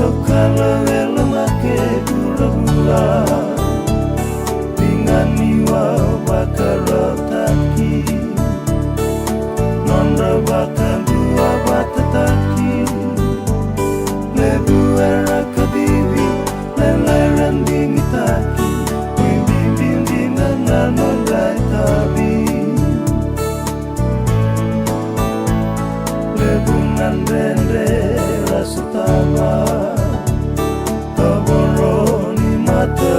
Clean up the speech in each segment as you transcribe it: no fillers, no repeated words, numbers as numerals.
Sokalawe lemake gula-gula Pinganiwa bakarotaki Nonda bakandua batataki Lebu era kadiwi Lelairan dimitaki Wimbi-bimbi nananondai tabi Lebu nandende rasutama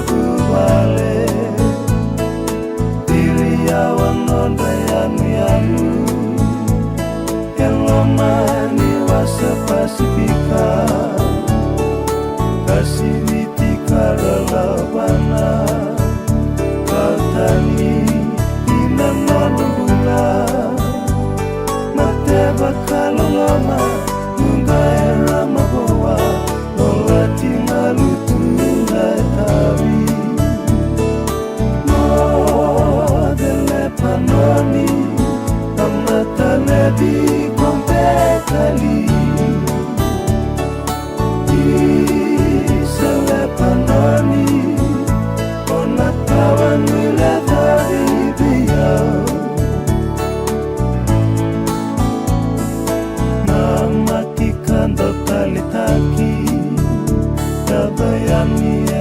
Bubale Diriawan nonda yanu Elomani wasa pasifika Kasiviti karalabana Kaltani inanonubula Mateba kaloloma Nunda era mabawa Lolati malutu Panoni Amatalebi kompetali Isale panoni Onatawan wiladari biyau Namatikan dokalitaki Dabayani